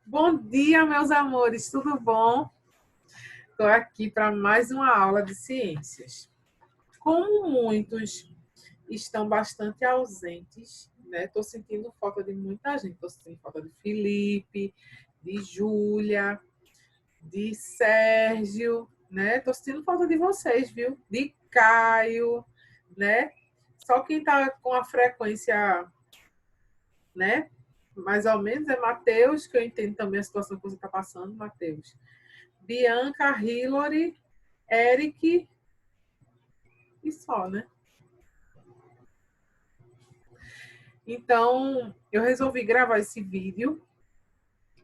Bom dia, meus amores, tudo bom? Estou aqui para mais uma aula de ciências. Como muitos estão bastante ausentes, né? Estou sentindo falta de muita gente. Estou sentindo falta de Felipe, de Júlia, de Sérgio, né? Estou sentindo falta de vocês, viu? De Caio, né? Só quem está com a frequência, né? Mais ou menos é Matheus, que eu entendo também a situação que você está passando, Matheus. Bianca, Hillary, Eric e só, né? Então, eu resolvi gravar esse vídeo,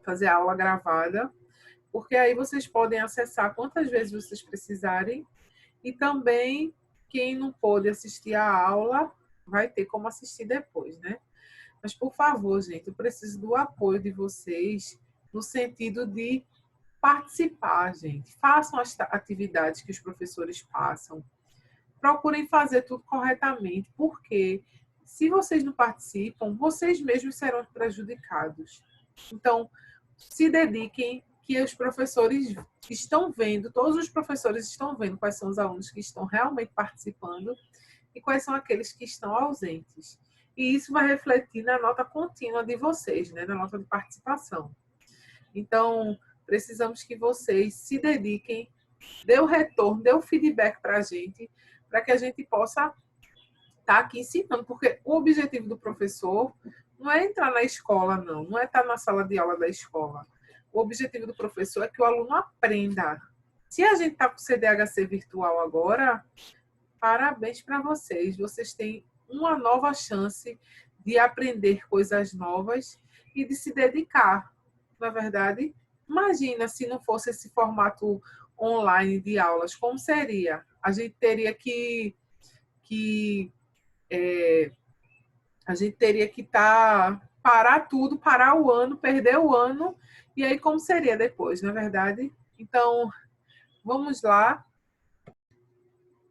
fazer a aula gravada, porque aí vocês podem acessar quantas vezes vocês precisarem e também quem não pôde assistir a aula vai ter como assistir depois, né? Mas, por favor, gente, eu preciso do apoio de vocês no sentido de participar, gente. Façam as atividades que os professores passam. Procurem fazer tudo corretamente, porque se vocês não participam, vocês mesmos serão prejudicados. Então, se dediquem, que os professores estão vendo, todos os professores estão vendo quais são os alunos que estão realmente participando e quais são aqueles que estão ausentes. E isso vai refletir na nota contínua de vocês, né, na nota de participação. Então, precisamos que vocês se dediquem, dê o retorno, dê o feedback para que a gente possa estar aqui ensinando, porque o objetivo do professor não é entrar na escola, não é estar na sala de aula da escola. O objetivo do professor é que o aluno aprenda. Se a gente está com o CDHC virtual agora, parabéns para vocês. Vocês têm uma nova chance de aprender coisas novas e de se dedicar. Na verdade, imagina se não fosse esse formato online de aulas, como seria? A gente teria que a gente teria que parar tudo, parar o ano, perder o ano, e aí como seria depois, na verdade? Então, vamos lá.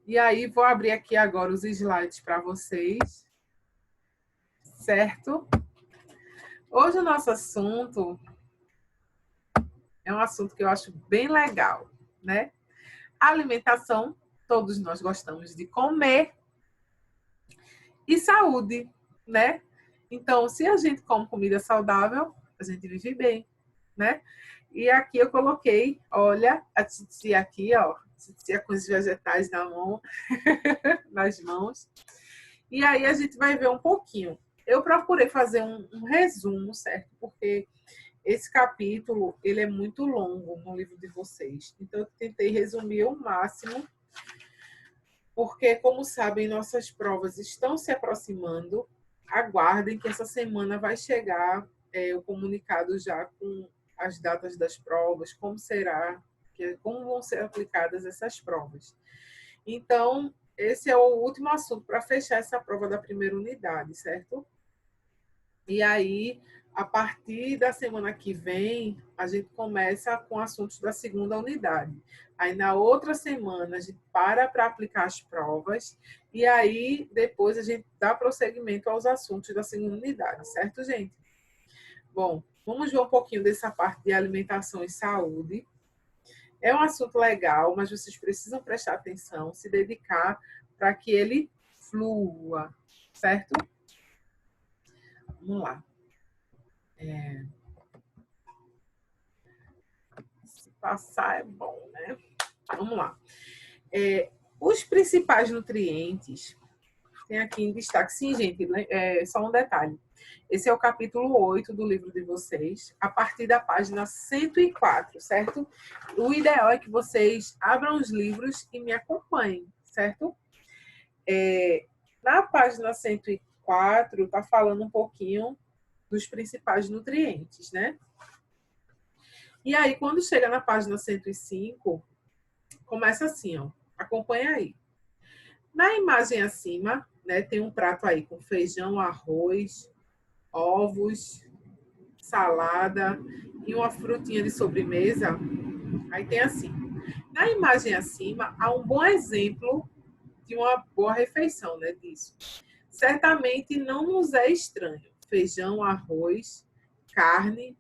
E aí, vou abrir aqui agora os slides para vocês, certo? Hoje o nosso assunto é um assunto que eu acho bem legal, né? Alimentação, todos nós gostamos de comer, e saúde, né? Então, se a gente come comida saudável, a gente vive bem, né? E aqui eu coloquei, olha, a titia aqui, ó, titia com os vegetais na mão, nas mãos. E aí a gente vai ver um pouquinho. Eu procurei fazer um resumo, certo? Porque esse capítulo, ele é muito longo no livro de vocês. Então, eu tentei resumir o máximo, porque, como sabem, nossas provas estão se aproximando. Aguardem que essa semana vai chegar o comunicado já com as datas das provas, como será, como vão ser aplicadas essas provas. Então, esse é o último assunto para fechar essa prova da primeira unidade, certo? E aí, a partir da semana que vem, a gente começa com assuntos da segunda unidade. Aí, na outra semana, a gente para aplicar as provas. E aí, depois, a gente dá prosseguimento aos assuntos da segunda unidade, certo, gente? Bom, vamos ver um pouquinho dessa parte de alimentação e saúde. É um assunto legal, mas vocês precisam prestar atenção, se dedicar para que ele flua, certo? Vamos lá. Se passar é bom, né? Vamos lá. Os principais nutrientes, tem aqui em destaque. Sim, gente, só um detalhe. Esse é o capítulo 8 do livro de vocês, a partir da página 104, certo? O ideal é que vocês abram os livros e me acompanhem, certo? Na página 104, está falando um pouquinho dos principais nutrientes, né? E aí, quando chega na página 105, começa assim, ó. Acompanha aí. Na imagem acima, né, tem um prato aí com feijão, arroz, ovos, salada e uma frutinha de sobremesa. Aí tem assim. Na imagem acima, há um bom exemplo de uma boa refeição, né, disso. Certamente não nos é estranho. Feijão, arroz, carne,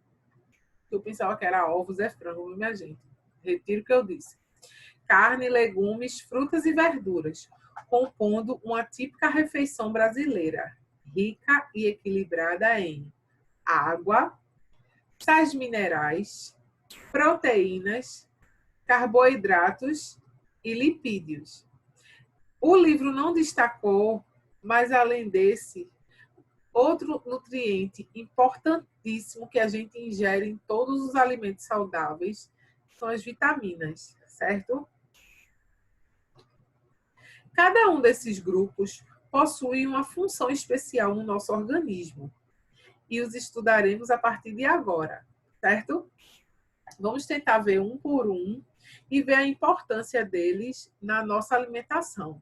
Eu pensava que era ovos, é frango, minha gente. Retiro o que eu disse. Carne, legumes, frutas e verduras, compondo uma típica refeição brasileira, rica e equilibrada em água, sais minerais, proteínas, carboidratos e lipídios. O livro não destacou, mas além desse, outro nutriente importantíssimo que a gente ingere em todos os alimentos saudáveis são as vitaminas, certo? Cada um desses grupos possui uma função especial no nosso organismo e os estudaremos a partir de agora, certo? Vamos tentar ver um por um e ver a importância deles na nossa alimentação.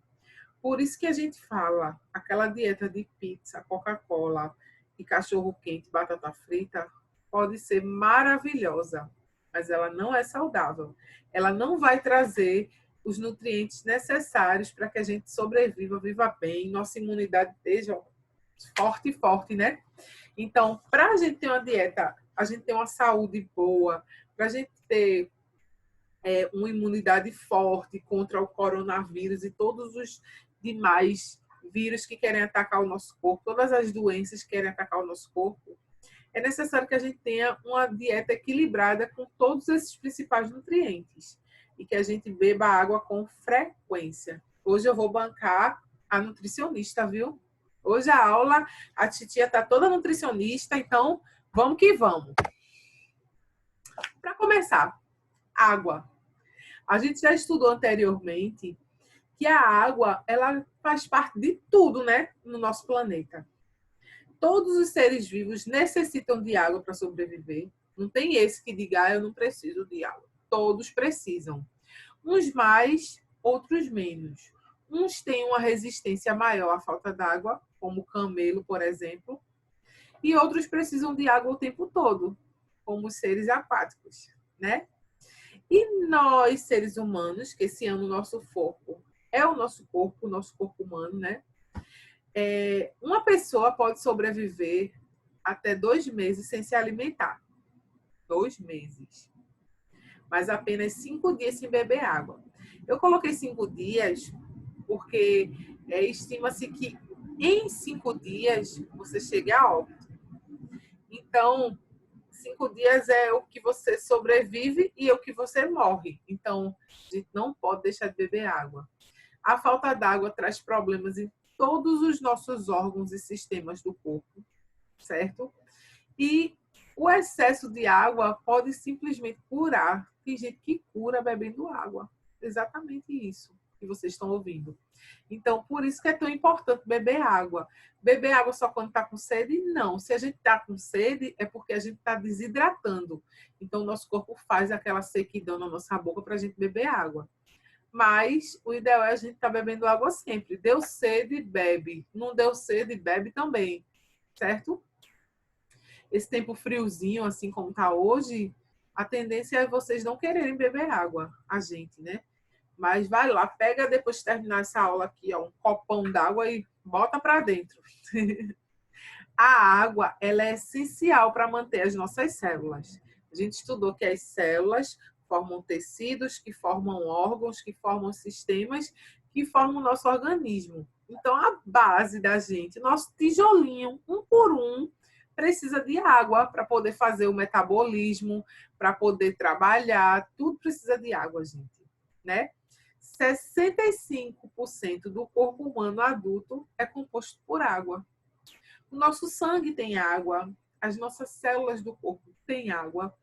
Por isso que a gente fala, aquela dieta de pizza, Coca-Cola e cachorro-quente, batata frita, pode ser maravilhosa, mas ela não é saudável. Ela não vai trazer os nutrientes necessários para que a gente sobreviva, viva bem, nossa imunidade esteja forte, né? Então, para a gente ter uma dieta, a gente ter uma saúde boa, para a gente ter uma imunidade forte contra o coronavírus e todos os demais vírus que querem atacar o nosso corpo, todas as doenças que querem atacar o nosso corpo, é necessário que a gente tenha uma dieta equilibrada com todos esses principais nutrientes e que a gente beba água com frequência. Hoje eu vou bancar a nutricionista, viu? Hoje a aula, a titia está toda nutricionista, então vamos que vamos. Para começar, água. A gente já estudou anteriormente que a água, ela faz parte de tudo, né, no nosso planeta. Todos os seres vivos necessitam de água para sobreviver. Não tem esse que diga, eu não preciso de água. Todos precisam. Uns mais, outros menos. Uns têm uma resistência maior à falta d'água, como o camelo, por exemplo, e outros precisam de água o tempo todo, como os seres aquáticos, né? E nós, seres humanos, que esse ano o nosso corpo é o nosso corpo humano, né? Uma pessoa pode sobreviver até 2 meses sem se alimentar. 2 meses. Mas apenas 5 dias sem beber água. Eu coloquei 5 dias porque estima-se que em 5 dias você chega a óbito. Então, 5 dias é o que você sobrevive e é o que você morre. Então, a gente não pode deixar de beber água. A falta d'água traz problemas em todos os nossos órgãos e sistemas do corpo, certo? E o excesso de água pode simplesmente curar. Tem gente que cura bebendo água. Exatamente isso que vocês estão ouvindo. Então, por isso que é tão importante beber água. Beber água só quando está com sede? Não. Se a gente está com sede, é porque a gente está desidratando. Então, o nosso corpo faz aquela sequidão na nossa boca para a gente beber água. Mas o ideal é a gente estar bebendo água sempre. Deu sede, bebe. Não deu sede, bebe também. Certo? Esse tempo friozinho, assim como está hoje, a tendência é vocês não quererem beber água, a gente, né? Mas vai lá, pega depois de terminar essa aula aqui, ó, um copão d'água e bota para dentro. A água, ela é essencial para manter as nossas células. A gente estudou que as células formam tecidos, que formam órgãos, que formam sistemas, que formam o nosso organismo. Então, a base da gente, nosso tijolinho, um por um, precisa de água para poder fazer o metabolismo, para poder trabalhar, tudo precisa de água, gente, né? 65% do corpo humano adulto é composto por água. O nosso sangue tem água, as nossas células do corpo têm água,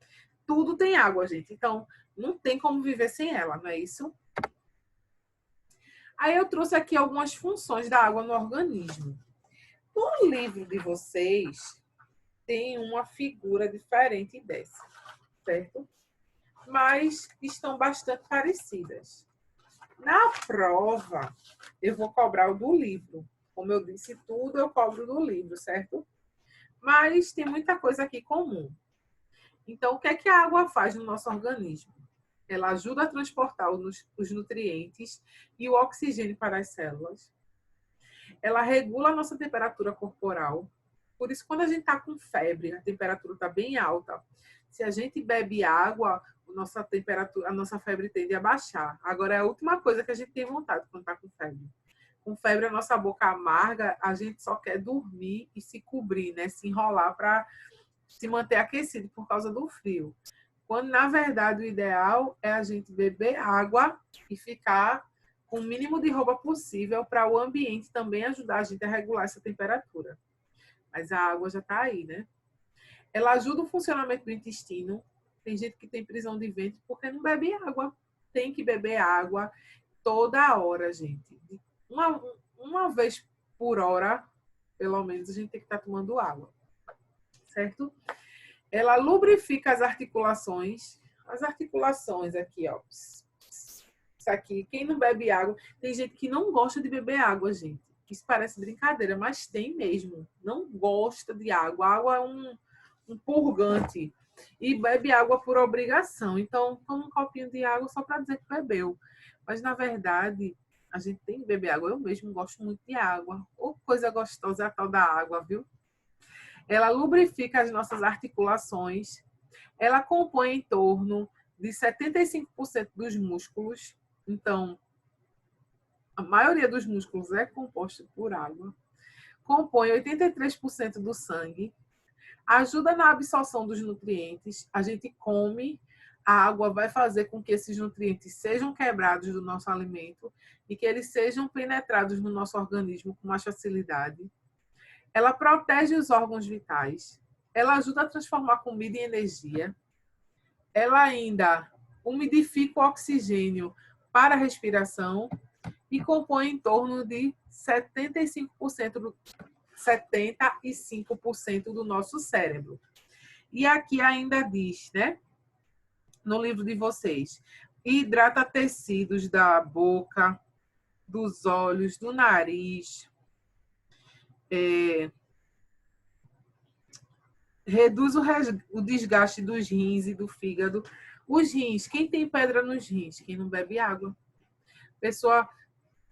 tudo tem água, gente. Então, não tem como viver sem ela, não é isso? Aí eu trouxe aqui algumas funções da água no organismo. No livro de vocês, tem uma figura diferente dessa, certo? Mas estão bastante parecidas. Na prova, eu vou cobrar o do livro. Como eu disse, tudo eu cobro do livro, certo? Mas tem muita coisa aqui comum. Então, o que é que a água faz no nosso organismo? Ela ajuda a transportar os nutrientes e o oxigênio para as células. Ela regula a nossa temperatura corporal. Por isso, quando a gente está com febre, a temperatura está bem alta, se a gente bebe água, a nossa febre tende a baixar. Agora, é a última coisa que a gente tem vontade quando está com febre. Com febre, a nossa boca amarga, a gente só quer dormir e se cobrir, né? Se enrolar para se manter aquecido por causa do frio. Quando, na verdade, o ideal é a gente beber água e ficar com o mínimo de roupa possível para o ambiente também ajudar a gente a regular essa temperatura. Mas a água já está aí, né? Ela ajuda o funcionamento do intestino. Tem gente que tem prisão de ventre porque não bebe água. Tem que beber água toda hora, gente. Uma vez por hora, pelo menos, a gente tem que estar tomando água. Certo? Ela lubrifica as articulações. As articulações aqui, ó. Isso aqui, quem não bebe água... Tem gente que não gosta de beber água, gente. Isso parece brincadeira, mas tem mesmo. Não gosta de água. A água é um purgante. E bebe água por obrigação. Então, toma um copinho de água só para dizer que bebeu. Mas, na verdade, a gente tem que beber água. Eu mesmo gosto muito de água. Ou coisa gostosa é a tal da água, viu? Ela lubrifica as nossas articulações. Ela compõe em torno de 75% dos músculos. Então, a maioria dos músculos é composta por água. Compõe 83% do sangue. Ajuda na absorção dos nutrientes. A gente come, a água vai fazer com que esses nutrientes sejam quebrados do nosso alimento e que eles sejam penetrados no nosso organismo com mais facilidade. Ela protege os órgãos vitais. Ela ajuda a transformar comida em energia. Ela ainda umidifica o oxigênio para a respiração e compõe em torno de 75% do nosso cérebro. E aqui ainda diz, né, no livro de vocês, hidrata tecidos da boca, dos olhos, do nariz, reduz o desgaste dos rins e do fígado. Os rins, quem tem pedra nos rins? Quem não bebe água. A pessoa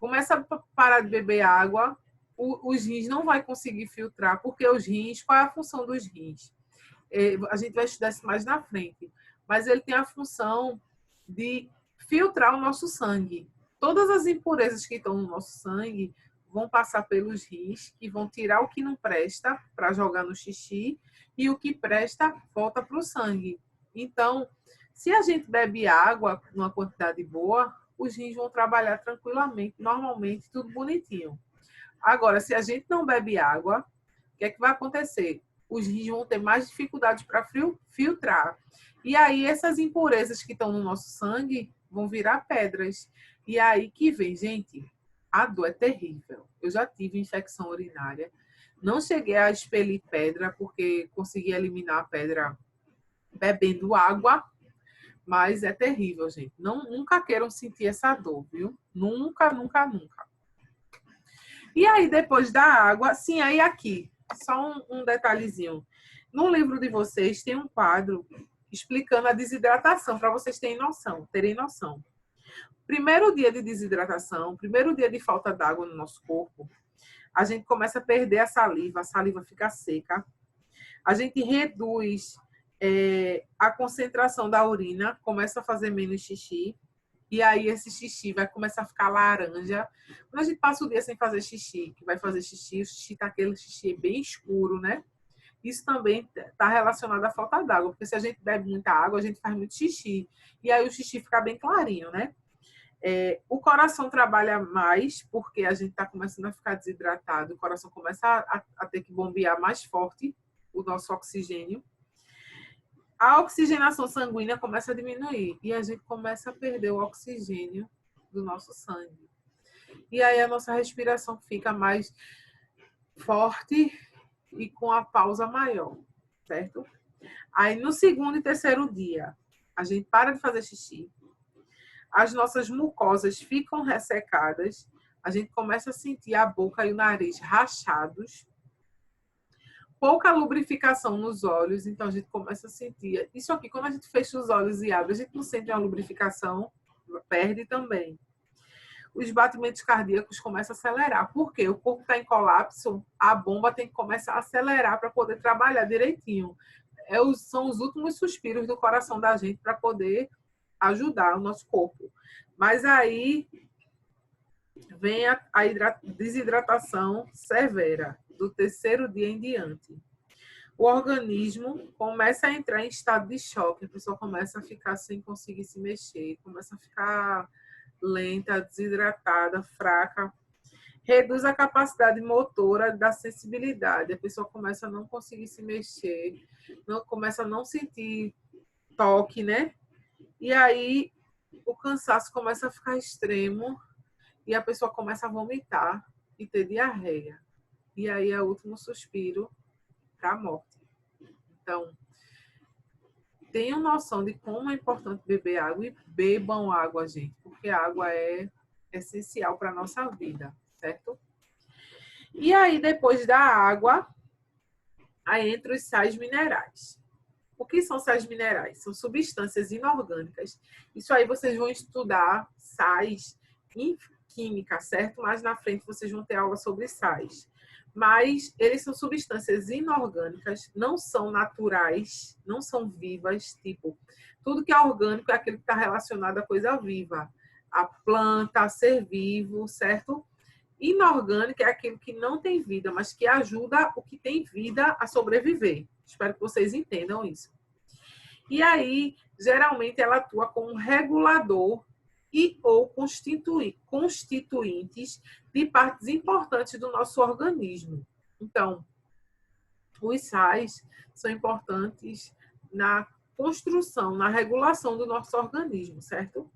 começa a parar de beber água, os rins não vai conseguir filtrar, porque os rins, qual é a função dos rins? A gente vai estudar isso mais na frente, mas ele tem a função de filtrar o nosso sangue. Todas as impurezas que estão no nosso sangue vão passar pelos rins, que vão tirar o que não presta para jogar no xixi, e o que presta volta para o sangue. Então, se a gente bebe água numa quantidade boa, os rins vão trabalhar tranquilamente, normalmente, tudo bonitinho. Agora, se a gente não bebe água, o que é que vai acontecer? Os rins vão ter mais dificuldade para filtrar. E aí, essas impurezas que estão no nosso sangue vão virar pedras. E aí que vem, gente, a dor é terrível. Eu já tive infecção urinária. Não cheguei a expelir pedra, porque consegui eliminar a pedra bebendo água, mas é terrível, gente. Nunca queiram sentir essa dor, viu? Nunca, nunca, nunca. E aí, depois da água, sim, aí aqui, só um detalhezinho. No livro de vocês tem um quadro explicando a desidratação, para vocês terem noção. Primeiro dia de desidratação, primeiro dia de falta d'água no nosso corpo, a gente começa a perder a saliva fica seca, a gente reduz a concentração da urina, começa a fazer menos xixi, e aí esse xixi vai começar a ficar laranja. Quando a gente passa o dia sem fazer xixi, que vai fazer xixi, o xixi tá aquele xixi bem escuro, né? Isso também está relacionado à falta d'água, porque se a gente bebe muita água, a gente faz muito xixi, e aí o xixi fica bem clarinho, né? O coração trabalha mais, porque a gente está começando a ficar desidratado, o coração começa a ter que bombear mais forte o nosso oxigênio. A oxigenação sanguínea começa a diminuir e a gente começa a perder o oxigênio do nosso sangue. E aí a nossa respiração fica mais forte e com a pausa maior, certo? Aí no segundo e terceiro dia, a gente para de fazer xixi, as nossas mucosas ficam ressecadas, a gente começa a sentir a boca e o nariz rachados, pouca lubrificação nos olhos, então a gente começa a sentir... Isso aqui, quando a gente fecha os olhos e abre, a gente não sente uma lubrificação, perde também. os batimentos cardíacos começam a acelerar. Por quê? O corpo está em colapso, a bomba tem que começar a acelerar para poder trabalhar direitinho. São os últimos suspiros do coração da gente para poder ajudar o nosso corpo. Mas aí vem a desidratação severa, do terceiro dia em diante. O organismo começa a entrar em estado de choque, a pessoa começa a ficar sem conseguir se mexer, começa a ficar lenta, desidratada, fraca, reduz a capacidade motora da sensibilidade, a pessoa começa a não conseguir se mexer, começa a não sentir toque, né? E aí o cansaço começa a ficar extremo e a pessoa começa a vomitar e ter diarreia. E aí é o último suspiro para a morte. Então, tenham noção de como é importante beber água e bebam água, gente, porque a água é essencial para a nossa vida, certo? E aí, depois da água, aí entra os sais minerais. O que são sais minerais? São substâncias inorgânicas. Isso aí vocês vão estudar sais em química, certo? Mais na frente vocês vão ter aula sobre sais. Mas eles são substâncias inorgânicas, não são naturais, não são vivas, tipo, tudo que é orgânico é aquilo que está relacionado à coisa viva. A planta, a ser vivo, certo? Inorgânico é aquilo que não tem vida, mas que ajuda o que tem vida a sobreviver. Espero que vocês entendam isso. E aí, geralmente, ela atua como regulador e ou constituintes de partes importantes do nosso organismo. Então, os sais são importantes na construção, na regulação do nosso organismo, certo?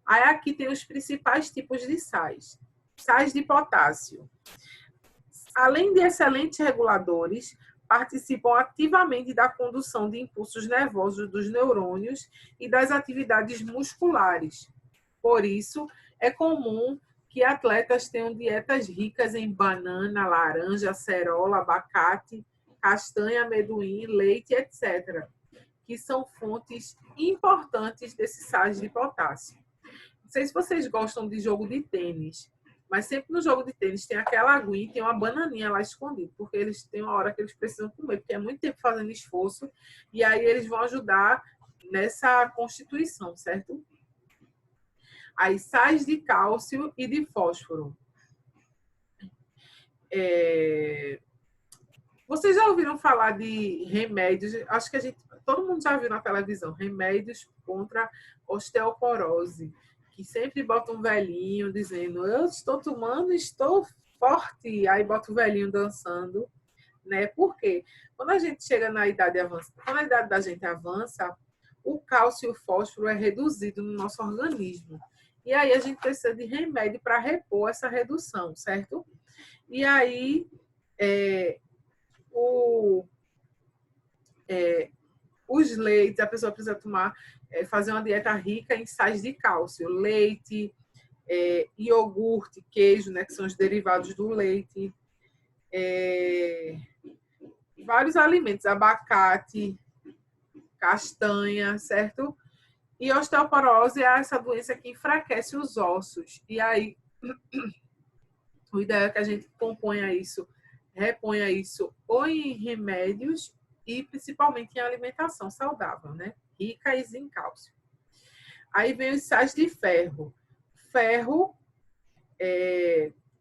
Aí aqui tem os principais tipos de sais. Sais de potássio. Além de excelentes reguladores, participam ativamente da condução de impulsos nervosos dos neurônios e das atividades musculares. Por isso, é comum que atletas tenham dietas ricas em banana, laranja, acerola, abacate, castanha, amendoim, leite, etc., que são fontes importantes desses sais de potássio. Não sei se vocês gostam de jogo de tênis, mas sempre no jogo de tênis tem aquela aguinha e tem uma bananinha lá escondida, porque eles têm uma hora que eles precisam comer, porque é muito tempo fazendo esforço, e aí eles vão ajudar nessa constituição, certo? As sais de cálcio e de fósforo. Vocês já ouviram falar de remédios? Acho que todo mundo já viu na televisão, remédios contra osteoporose, que sempre bota um velhinho dizendo, eu estou tomando, estou forte, aí bota o velhinho dançando, né? Por quê? Quando a gente chega na idade avançada, quando a idade da gente avança, o cálcio e o fósforo é reduzido no nosso organismo. E aí a gente precisa de remédio para repor essa redução, certo? E aí os leites, a pessoa precisa tomar, fazer uma dieta rica em sais de cálcio, leite, iogurte, queijo, né, que são os derivados do leite, vários alimentos, abacate, castanha, certo? E osteoporose é essa doença que enfraquece os ossos. E aí, o ideal é que a gente reponha isso ou em remédios e principalmente em alimentação saudável, né? Ricas em cálcio. Aí vem os sais de ferro. Ferro,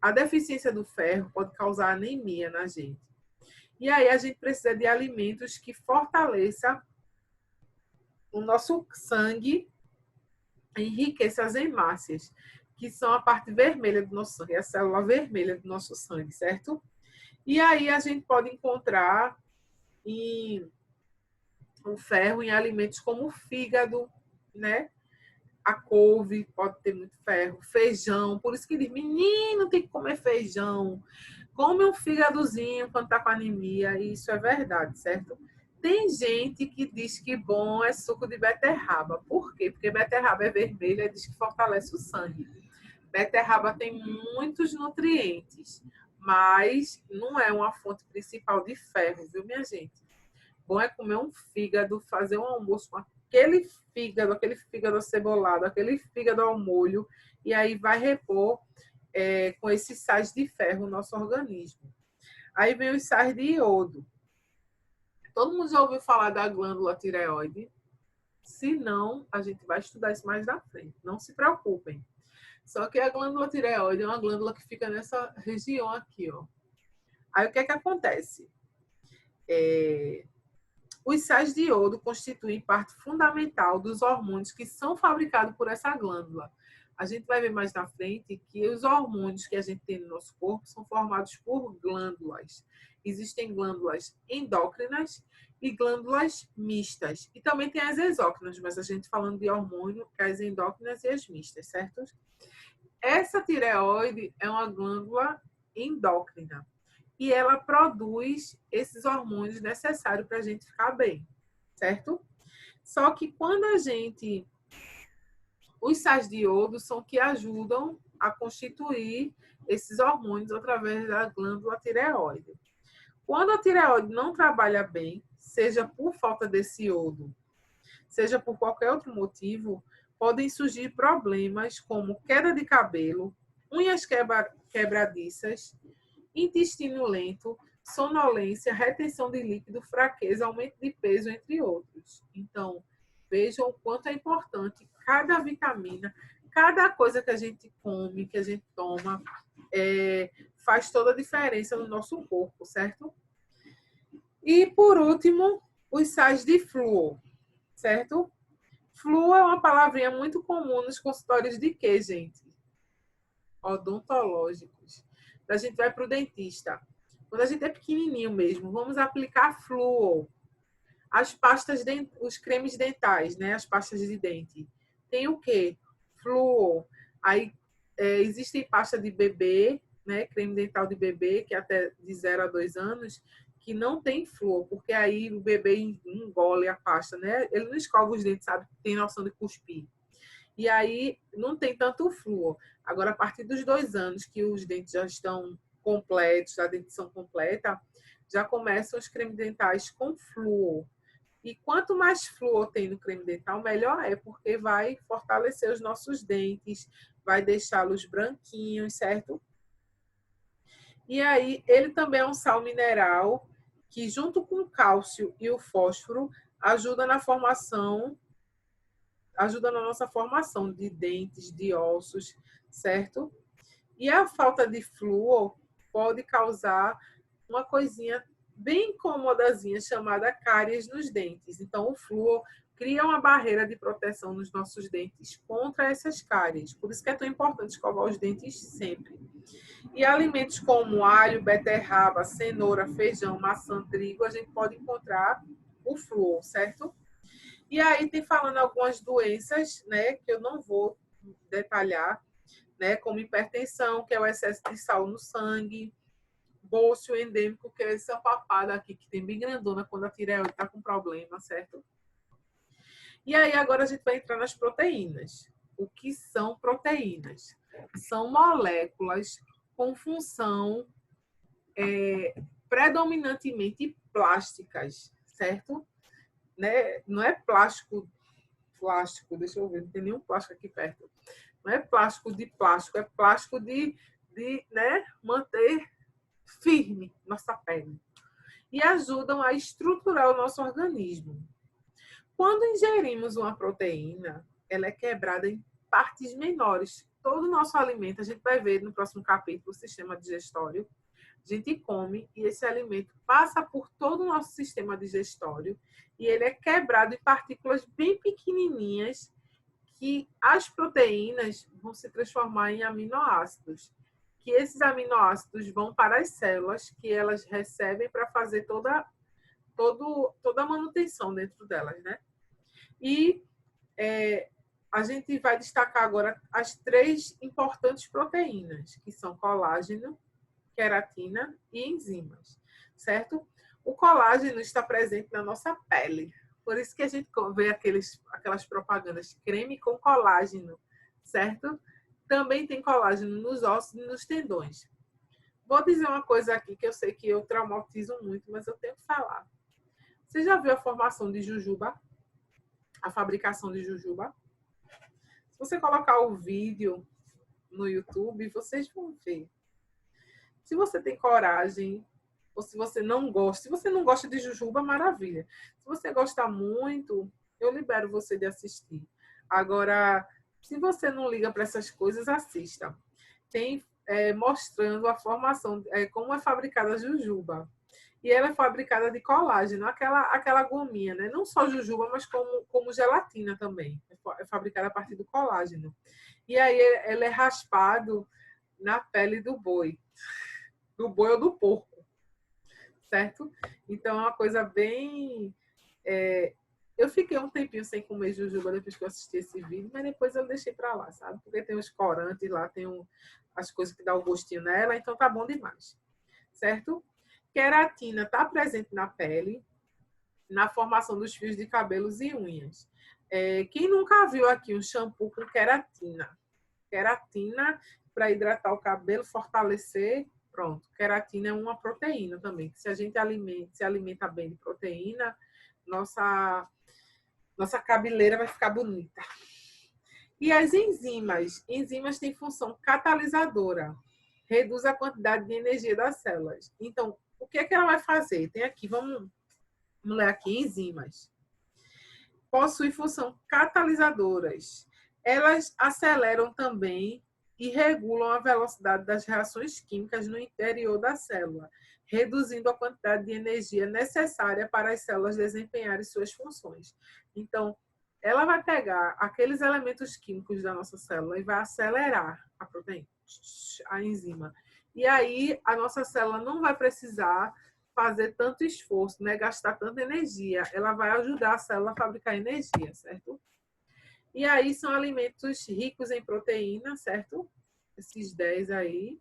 a deficiência do ferro pode causar anemia na gente. E aí a gente precisa de alimentos que fortaleçam o nosso sangue, enriqueça as hemácias, que são a parte vermelha do nosso sangue, a célula vermelha do nosso sangue, certo? E aí a gente pode encontrar o ferro em alimentos como o fígado, né? A couve pode ter muito ferro, feijão, por isso que diz, menino, tem que comer feijão, come um fígadozinho quando tá com anemia, e isso é verdade, certo? Tem gente que diz que bom é suco de beterraba. Por quê? Porque beterraba é vermelha e diz que fortalece o sangue. Beterraba tem muitos nutrientes, mas não é uma fonte principal de ferro, viu, minha gente? bom é comer um fígado, fazer um almoço com aquele fígado acebolado, aquele fígado ao molho, e aí vai repor com esses sais de ferro o nosso organismo. Aí vem os sais de iodo. Todo mundo já ouviu falar da glândula tireoide? Se não, a gente vai estudar isso mais na frente. Não se preocupem. Só que a glândula tireoide é uma glândula que fica nessa região aqui, ó. Aí o que é que acontece? Os sais de iodo constituem parte fundamental dos hormônios que são fabricados por essa glândula. A gente vai ver mais na frente que os hormônios que a gente tem no nosso corpo são formados por glândulas. Existem glândulas endócrinas e glândulas mistas. E também tem as exócrinas, mas a gente falando de hormônio, as endócrinas e as mistas, certo? Essa tireoide é uma glândula endócrina. E ela produz esses hormônios necessários para a gente ficar bem, certo? Só que quando os sais de iodo são que ajudam a constituir esses hormônios através da glândula tireoide. Quando a tireoide não trabalha bem, seja por falta desse iodo, seja por qualquer outro motivo, podem surgir problemas como queda de cabelo, unhas quebradiças, intestino lento, sonolência, retenção de líquido, fraqueza, aumento de peso, entre outros. Então, vejam o quanto é importante cada vitamina, cada coisa que a gente come, que a gente toma, faz toda a diferença no nosso corpo, certo? E, por último, os sais de flúor, certo? Flúor é uma palavrinha muito comum nos consultórios de quê, gente? Odontológicos. A gente vai para o dentista. Quando a gente é pequenininho mesmo, vamos aplicar flúor. As pastas, os cremes dentais, né? As pastas de dente. Tem o quê? Flúor. Aí existe pasta de bebê, né? Creme dental de bebê, que é até de 0 a 2 anos, que não tem flúor, porque aí o bebê engole a pasta, né? Ele não escova os dentes, sabe? Tem noção de cuspir. E aí não tem tanto flúor. Agora, a partir dos 2 anos que os dentes já estão completos, a dentição completa, já começam os cremes dentais com flúor. E quanto mais flúor tem no creme dental, melhor é, porque vai fortalecer os nossos dentes, vai deixá-los branquinhos, certo? E aí, ele também é um sal mineral que, junto com o cálcio e o fósforo, ajuda na nossa formação de dentes, de ossos, certo? E a falta de flúor pode causar uma coisinha bem incomodazinha chamada cáries nos dentes. Então, o flúor cria uma barreira de proteção nos nossos dentes contra essas cáries. Por isso que é tão importante escovar os dentes sempre. E alimentos como alho, beterraba, cenoura, feijão, maçã, trigo, a gente pode encontrar o flúor, certo? E aí tem falando algumas doenças, né, que eu não vou detalhar, né, como hipertensão, que é o excesso de sal no sangue, bócio endêmico, que é essa papada aqui, que tem bem grandona quando a tireoide está com problema, certo? E aí agora a gente vai entrar nas proteínas. O que são proteínas? São moléculas com função predominantemente plásticas, certo? Né? Não é plástico, deixa eu ver, não tem nenhum plástico aqui perto. Não é plástico, é plástico de né, manter firme nossa pele. E ajudam a estruturar o nosso organismo. Quando ingerimos uma proteína, ela é quebrada em partes menores. Todo o nosso alimento, a gente vai ver no próximo capítulo, o sistema digestório. A gente come e esse alimento passa por todo o nosso sistema digestório e ele é quebrado em partículas bem pequenininhas que as proteínas vão se transformar em aminoácidos. Que esses aminoácidos vão para as células que elas recebem para fazer toda a manutenção dentro delas, né? E a gente vai destacar agora as 3 importantes proteínas, que são colágeno, queratina e enzimas, certo? O colágeno está presente na nossa pele. Por isso que a gente vê aquelas propagandas, creme com colágeno, certo? Também tem colágeno nos ossos e nos tendões. Vou dizer uma coisa aqui que eu sei que eu traumatizo muito, mas eu tenho que falar. Você já viu a formação de jujuba? A fabricação de jujuba? Se você colocar o vídeo no YouTube, vocês vão ver. Se você tem coragem, ou se você não gosta, se você não gosta de jujuba, maravilha. Se você gosta muito, eu libero você de assistir. Agora, se você não liga para essas coisas, assista. Tem mostrando a formação, como é fabricada a jujuba. E ela é fabricada de colágeno, aquela gominha, né? Não só jujuba, mas como gelatina também. É fabricada a partir do colágeno. E aí ela é raspado na pele do boi ou do porco, certo? Então é uma coisa bem... eu fiquei um tempinho sem comer jujuba depois que eu assisti esse vídeo, mas depois eu deixei pra lá, sabe? Porque tem os corantes lá, tem as coisas que dão o gostinho nela, então tá bom demais, certo? Queratina está presente na pele, na formação dos fios de cabelos e unhas. Quem nunca viu aqui um shampoo com queratina? Queratina para hidratar o cabelo, fortalecer, pronto. Queratina é uma proteína também. Se a gente se alimenta bem de proteína, nossa cabeleira vai ficar bonita. E as enzimas? Enzimas têm função catalisadora. Reduz a quantidade de energia das células. Então, o que é que ela vai fazer? Tem aqui, vamos ler aqui, enzimas. Possui função catalisadoras. Elas aceleram também e regulam a velocidade das reações químicas no interior da célula, reduzindo a quantidade de energia necessária para as células desempenharem suas funções. Então, ela vai pegar aqueles elementos químicos da nossa célula e vai acelerar a proteína, a enzima. E aí, a nossa célula não vai precisar fazer tanto esforço, né? Gastar tanta energia. Ela vai ajudar a célula a fabricar energia, certo? E aí, são alimentos ricos em proteína, certo? Esses 10 aí.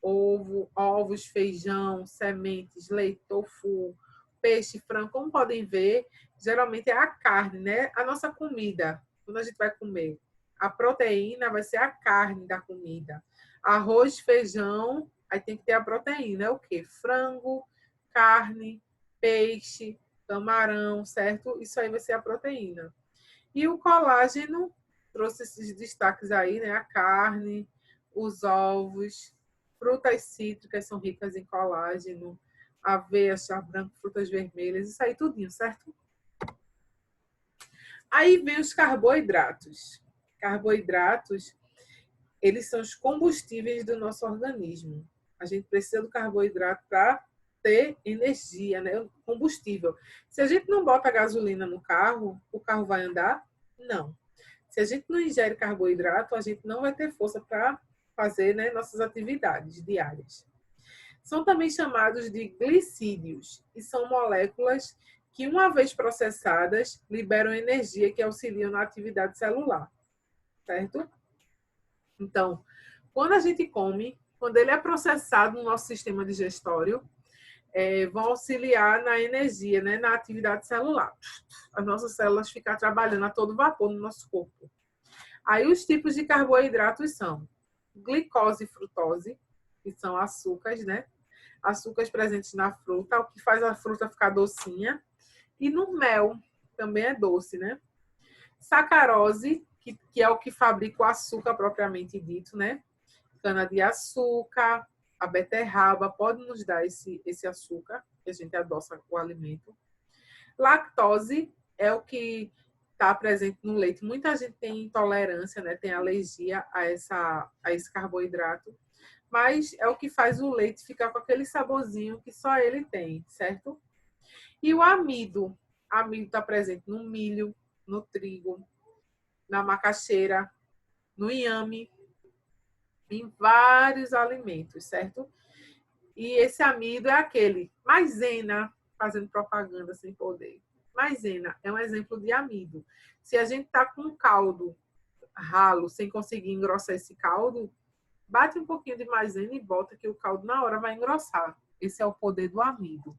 Ovos, feijão, sementes, leite, tofu, peixe, frango. Como podem ver, geralmente é a carne, né? A nossa comida, quando a gente vai comer. A proteína vai ser a carne da comida. Arroz, feijão, aí tem que ter a proteína. É o quê? Frango, carne, peixe, camarão, certo? Isso aí vai ser a proteína. E o colágeno trouxe esses destaques aí, né? A carne, os ovos, frutas cítricas são ricas em colágeno, aveia, chá branco, frutas vermelhas, isso aí tudinho, certo? Aí vem os carboidratos. Carboidratos, eles são os combustíveis do nosso organismo. A gente precisa do carboidrato para ter energia, né? Combustível. Se a gente não bota gasolina no carro, o carro vai andar? Não. Se a gente não ingere carboidrato, a gente não vai ter força para fazer, né, nossas atividades diárias. São também chamados de glicídios e são moléculas que, uma vez processadas, liberam energia que auxiliam na atividade celular, certo? Então, quando a gente come, quando ele é processado no nosso sistema digestório, vão auxiliar na energia, né, na atividade celular. As nossas células ficam trabalhando a todo vapor no nosso corpo. Aí os tipos de carboidratos são glicose e frutose, que são açúcares, né? Açúcares presentes na fruta, o que faz a fruta ficar docinha. E no mel, também é doce, né? Sacarose, que é o que fabrica o açúcar propriamente dito, né? Cana-de-açúcar, a beterraba pode nos dar esse açúcar, que a gente adoça o alimento. Lactose é o que está presente no leite. Muita gente tem intolerância, né? Tem alergia a esse carboidrato, mas é o que faz o leite ficar com aquele saborzinho que só ele tem, certo? E o amido. Amido está presente no milho, no trigo, na macaxeira, no inhame, em vários alimentos, certo? E esse amido é aquele maisena, fazendo propaganda sem poder. Maisena é um exemplo de amido. Se a gente está com um caldo ralo, sem conseguir engrossar esse caldo, bate um pouquinho de maisena e bota que o caldo na hora vai engrossar. Esse é o poder do amido.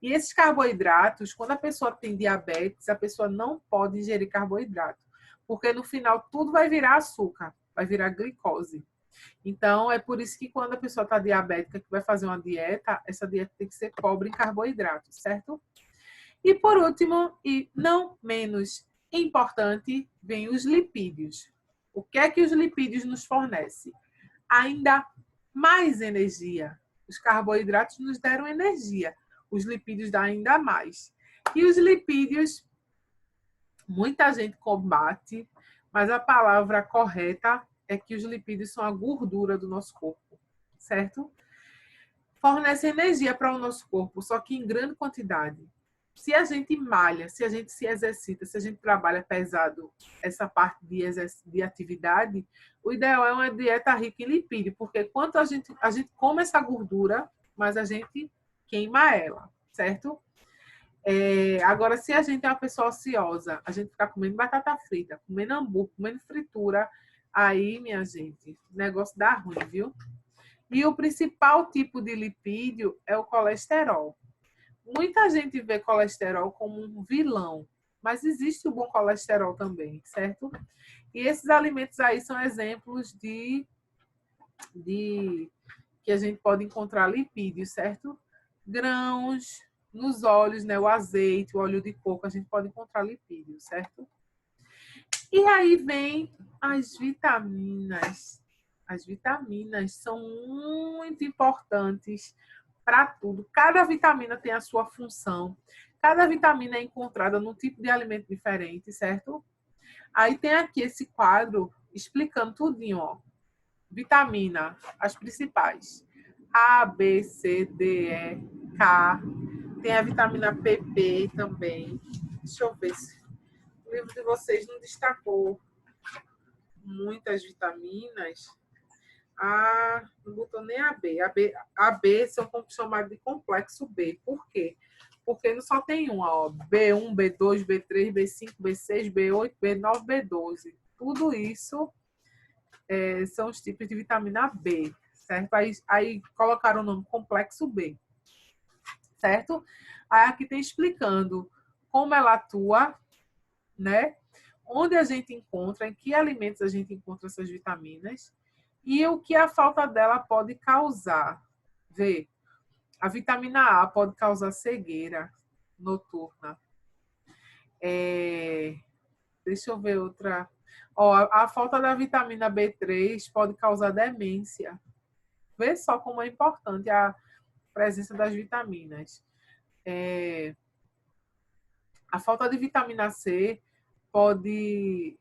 E esses carboidratos, quando a pessoa tem diabetes, a pessoa não pode ingerir carboidrato, porque no final tudo vai virar açúcar, vai virar glicose. Então, é por isso que quando a pessoa está diabética, que vai fazer uma dieta, essa dieta tem que ser pobre em carboidratos, certo? E por último, e não menos importante, vem os lipídios. O que é que os lipídios nos fornecem? Ainda mais energia. Os carboidratos nos deram energia. Os lipídios dão ainda mais. E os lipídios, muita gente combate, mas a palavra correta é que os lipídios são a gordura do nosso corpo, certo? Fornece energia para o nosso corpo, só que em grande quantidade. Se a gente malha, se a gente se exercita, se a gente trabalha pesado essa parte de atividade, o ideal é uma dieta rica em lipídio, porque quanto a gente come essa gordura, mas a gente queima ela, certo? Agora, se a gente é uma pessoa ociosa, a gente ficar comendo batata frita, comendo hambúrguer, comendo fritura, aí, minha gente, o negócio dá ruim, viu? E o principal tipo de lipídio é o colesterol. Muita gente vê colesterol como um vilão, mas existe o bom colesterol também, certo? E esses alimentos aí são exemplos de que a gente pode encontrar lipídios, certo? Grãos, nos óleos, né? O azeite, o óleo de coco, a gente pode encontrar lipídios, certo? E aí vem as vitaminas. As vitaminas são muito importantes para tudo. Cada vitamina tem a sua função. Cada vitamina é encontrada num tipo de alimento diferente, certo? Aí tem aqui esse quadro explicando tudinho, ó. Vitamina, as principais. A, B, C, D, E, K. Tem a vitamina PP também. Deixa eu ver se o livro de vocês não destacou muitas vitaminas. Não botou nem a B. A B são chamados de complexo B. Por quê? Porque não só tem uma, ó, B1, B2, B3, B5, B6, B8, B9, B12. Tudo isso são os tipos de vitamina B, certo? Aí colocaram o nome complexo B, certo? Aí aqui tem explicando como ela atua, né? Onde a gente encontra, em que alimentos a gente encontra essas vitaminas e o que a falta dela pode causar. Vê, a vitamina A pode causar cegueira noturna. Deixa eu ver outra. Ó, a falta da vitamina B3 pode causar demência. Vê só como é importante a presença das vitaminas. A falta de vitamina C pode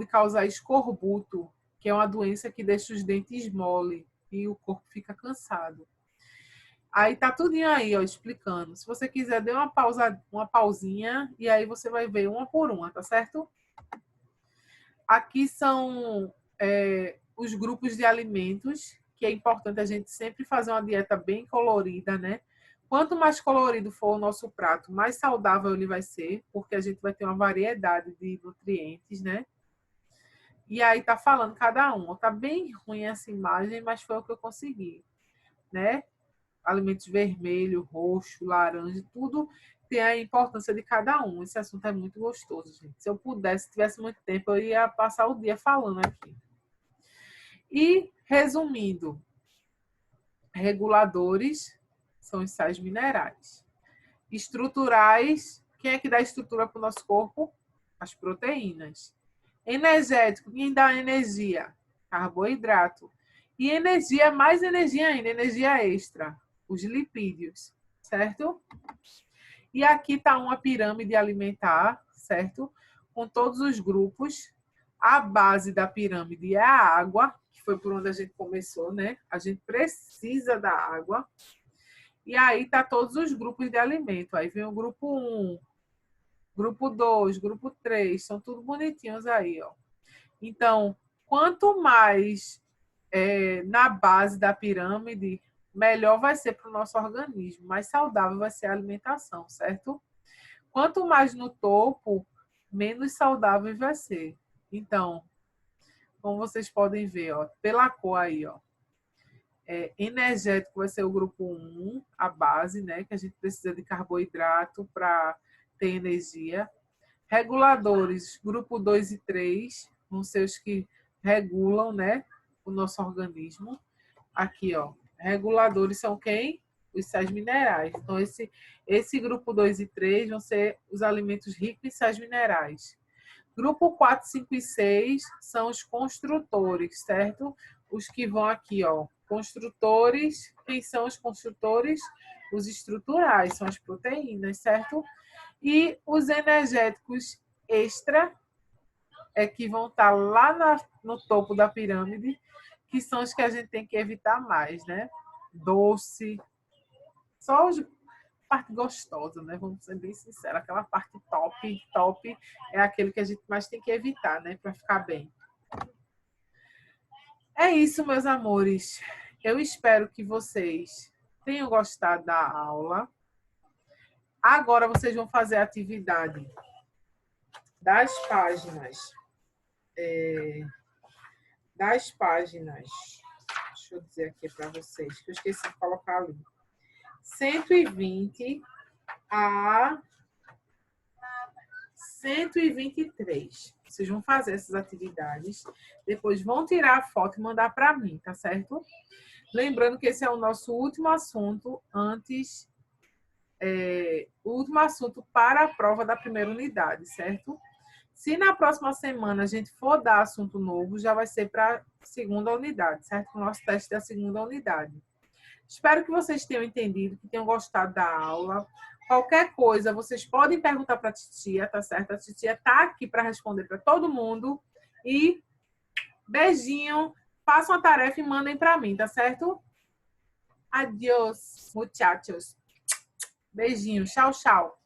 causar escorbuto, que é uma doença que deixa os dentes mole e o corpo fica cansado. Aí tá tudinho aí, ó, explicando. Se você quiser, dê uma pausinha e aí você vai ver uma por uma, tá certo? Aqui são os grupos de alimentos, que é importante a gente sempre fazer uma dieta bem colorida, né? Quanto mais colorido for o nosso prato, mais saudável ele vai ser, porque a gente vai ter uma variedade de nutrientes, né? E aí tá falando cada um. Tá bem ruim essa imagem, mas foi o que eu consegui, né? Alimentos vermelho, roxo, laranja, tudo tem a importância de cada um. Esse assunto é muito gostoso, gente. Se eu pudesse, se tivesse muito tempo, eu ia passar o dia falando aqui. E, resumindo, reguladores são os sais minerais. Estruturais, quem é que dá estrutura para o nosso corpo? As proteínas. Energético, quem dá energia? Carboidrato. E energia, mais energia ainda, energia extra, os lipídios, certo? E aqui está uma pirâmide alimentar, certo? Com todos os grupos. A base da pirâmide é a água, que foi por onde a gente começou, né? A gente precisa da água. E aí tá todos os grupos de alimento. Aí vem o grupo 1, grupo 2, grupo 3, são tudo bonitinhos aí, ó. Então, quanto mais na base da pirâmide, melhor vai ser para o nosso organismo, mais saudável vai ser a alimentação, certo? Quanto mais no topo, menos saudável vai ser. Então, como vocês podem ver, ó, pela cor aí, ó, energético vai ser o grupo 1, a base, né? Que a gente precisa de carboidrato para ter energia. Reguladores, grupo 2 e 3, vão ser os que regulam, né, o nosso organismo. Aqui, ó, reguladores são quem? os sais minerais. Então, esse grupo 2 e 3 vão ser os alimentos ricos em sais minerais. Grupo 4, 5 e 6 são os construtores, certo? Os que vão aqui, ó. Construtores. Quem são os construtores? Os estruturais, são as proteínas, certo? E os energéticos extra que vão estar lá no topo da pirâmide, que são os que a gente tem que evitar mais, né? Doce, só os parte gostosa, né? Vamos ser bem sinceros, aquela parte top é aquele que a gente mais tem que evitar, né? Para ficar bem. É isso, meus amores. Eu espero que vocês tenham gostado da aula. Agora vocês vão fazer a atividade das páginas. Deixa eu dizer aqui para vocês, que eu esqueci de colocar ali. 120 a 123. Vocês vão fazer essas atividades, depois vão tirar a foto e mandar para mim, tá certo? Lembrando que esse é o nosso último assunto o último assunto para a prova da primeira unidade, certo? Se na próxima semana a gente for dar assunto novo, já vai ser para a segunda unidade, certo? O nosso teste da segunda unidade. Espero que vocês tenham entendido, que tenham gostado da aula. Qualquer coisa, vocês podem perguntar para a titia, tá certo? A titia está aqui para responder para todo mundo. E beijinho, façam a tarefa e mandem para mim, tá certo? Adiós, muchachos. Beijinho, tchau, tchau.